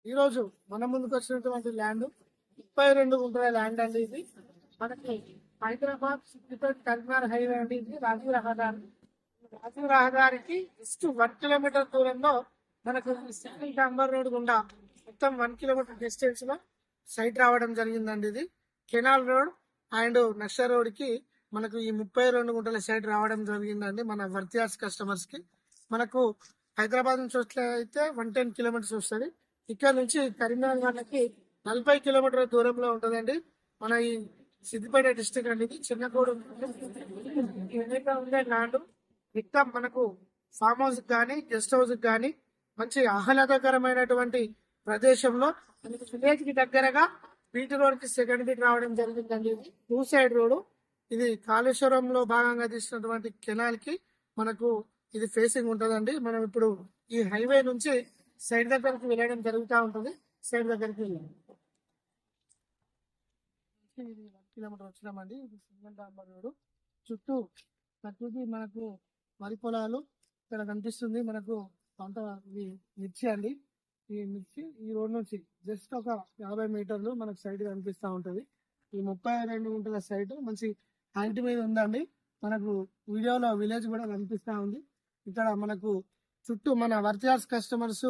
ఈ రోజు మన ముందుకు వచ్చినటువంటి ల్యాండ్ 32 గుంటల ల్యాండ్ అండి. ఇది మనకి హైదరాబాద్ సిద్దిపేట కరీంనగర్ హైవే అండి. ఇది రాజీవ్ రహదారి. రాజీవ్ రహదారికి జస్ట్ 1 కిలోమీటర్ దూరంలో మనకు సింగిల్ డాంబర్ రోడ్ గుండా మొత్తం 1 కిలోమీటర్ డిస్టెన్స్ లో సైట్ రావడం జరిగిందండి. ఇది కెనాల్ రోడ్ అండ్ నక్ష రోడ్ కి మనకు ఈ 32 గుంటల సైట్ రావడం జరిగిందండి. మన వర్తియాస్ కస్టమర్స్ కి మనకు హైదరాబాద్ నుంచి వస్తే అయితే 110 కిలోమీటర్స్ వస్తుంది. ఇక్కడ నుంచి కరీంనగర్ వాళ్ళకి 40 కిలోమీటర్ల దూరంలో ఉంటుందండి. మన ఈ సిద్దిపేట డిస్టిక్ అండి. ఇది చిన్నకోడు ఉండే ల్యాండ్ ఇక్కడ మనకు ఫామ్ హౌస్ కానీ గెస్ట్ హౌస్ కానీ మంచి ఆహ్లాదకరమైనటువంటి ప్రదేశంలో విలేజ్ కి దగ్గరగా బీటీ రోడ్ కి సెకండ్ బీట్ రావడం జరిగిందండి. ఇది 2 సైడ్ రోడ్. ఇది కాళేశ్వరంలో భాగంగా తీసినటువంటి కెనాల్ కి మనకు ఇది ఫేసింగ్ ఉంటుందండి. మనం ఇప్పుడు ఈ హైవే నుంచి సైడ్ దగ్గరికి వెళ్ళడం జరుగుతూ ఉంటుంది. సైడ్ దగ్గరికి వెళ్ళాం. ఇది 1 కిలోమీటర్ వచ్చినామండి. ఇది సింగల్ డాంబర్ రోడ్. చుట్టూ ప్రకృతి మనకు వరి పొలాలు ఇక్కడ కనిపిస్తుంది. మనకు పంట మిర్చి అండి. ఈ మిర్చి ఈ రోడ్ నుంచి జస్ట్ ఒక 50 మీటర్లు మనకు సైడ్ కనిపిస్తూ ఉంటది. ఈ 32 గుంటల సైట్ మంచి హైట్ మీద ఉందండి. మనకు వీడియోలో విలేజ్ కూడా కనిపిస్తా ఉంది. ఇక్కడ మనకు చుట్టూ మన వర్తియాస్ కస్టమర్స్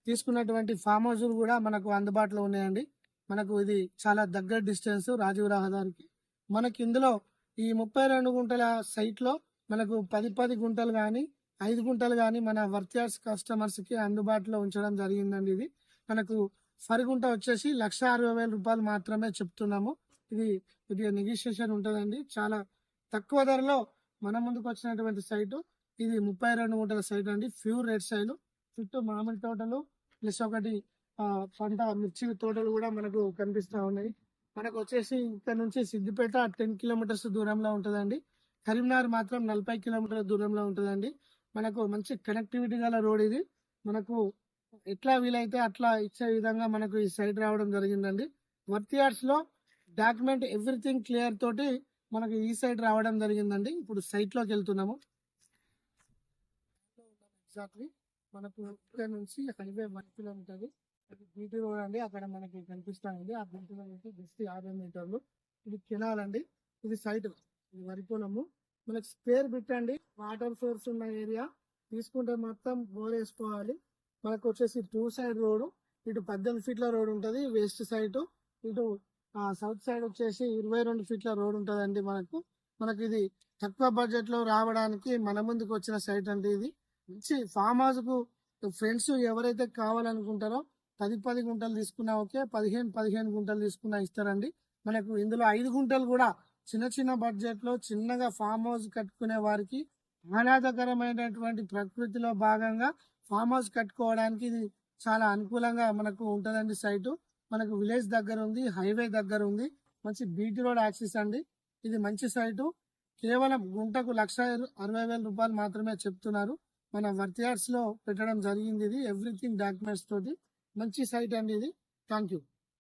తీసుకున్నటువంటి ఫామ్ హౌస్ కూడా మనకు అందుబాటులో ఉన్నాయండి. మనకు ఇది చాలా దగ్గర డిస్టెన్స్ రాజీవ్ రహదారికి. మనకి ఇందులో ఈ 32 గుంటల సైట్ లో మనకు 10 గుంటలు కానీ 5 గుంటలు కానీ మన వర్తియాస్ కస్టమర్స్ కి అందుబాటులో ఉంచడం జరిగిందండి. ఇది మనకు ఫర్ గుంట వచ్చేసి 1,60,000 రూపాయలు మాత్రమే చెప్తున్నాము. ఇది కొద్దిగా నెగోషియేషన్ ఉంటుందండి. చాలా తక్కువ ధరలో మన ముందుకు వచ్చినటువంటి సైటు ఇది 32 గుంటల సైట్ అండి. ప్యూర్ రెడ్ సైడ్ చుట్టూ మామిడి తోటలు ప్లస్ ఒకటి పంట మిర్చి తోటలు కూడా మనకు కనిపిస్తా ఉన్నాయి. మనకు వచ్చేసి ఇక్కడ నుంచి సిద్దిపేట 10 కిలోమీటర్స్ దూరంలో ఉంటుందండి. కరీంనగర్ మాత్రం 40 కిలోమీటర్ల దూరంలో ఉంటుందండి. మనకు మంచి కనెక్టివిటీ గల రోడ్ ఇది. మనకు ఎట్లా వీలైతే అట్లా ఇచ్చే విధంగా మనకు ఈ సైట్ రావడం జరిగిందండి. వర్తియార్స్ లో డాక్యుమెంట్ ఎవ్రీథింగ్ క్లియర్ తోటి మనకు ఈ సైట్ రావడం జరిగిందండి. ఇప్పుడు సైట్ లోకి వెళ్తున్నాము. ఎగ్జాక్ట్లీ మనకు ఇక్కడ నుంచి హైవే 1 కిలోమీటర్ అది బీటీ రోడ్ అండి. అక్కడ మనకి కనిపిస్తుంది. ఆ బీటీ రోడ్ నుంచి జస్ట్ 50 మీటర్లు. ఇది కెనాల్ అండి. ఇది సైట్ ఇది వరి పొలము. మనకి స్పేర్ బిట్ అండి. వాటర్ సోర్స్ ఉన్న ఏరియా తీసుకుంటే మొత్తం బోర్ వేసుకోవాలి. మనకు వచ్చేసి 2 సైడ్ రోడ్. ఇటు 18 ఫీట్ల రోడ్ ఉంటుంది వెస్ట్ సైడ్. ఇటు సౌత్ సైడ్ వచ్చేసి 22 ఫీట్ల రోడ్ ఉంటుందండి. మనకి ఇది తక్కువ బడ్జెట్ లో రావడానికి మన ముందుకు వచ్చిన సైట్ అంటే ఇది మంచి ఫామ్ హౌస్ కు ఫ్రెండ్స్ ఎవరైతే కావాలనుకుంటారో 10 గుంటలు తీసుకున్నా ఓకే, 15 గుంటలు తీసుకున్నా ఇస్తారండి. మనకు ఇందులో 5 గుంటలు కూడా చిన్న బడ్జెట్ లో చిన్నగా ఫామ్ హౌస్ కట్టుకునే వారికి ఆహ్లాదకరమైనటువంటి ప్రకృతిలో భాగంగా ఫామ్ హౌస్ కట్టుకోవడానికి ఇది చాలా అనుకూలంగా మనకు ఉంటదండి. సైటు మనకు విలేజ్ దగ్గర ఉంది, హైవే దగ్గర ఉంది, మంచి బీటీ రోడ్ యాక్సిస్ అండి. ఇది మంచి సైటు. కేవలం గుంటకు 1,60,000 రూపాయలు మాత్రమే చెప్తున్నారు. మన వర్తియార్స్ లో పెట్టడం జరిగింది. ఇది ఎవ్రీథింగ్ డాక్యుమెంట్స్ తోటి మంచి సైట్ అండి ఇది. Thank you.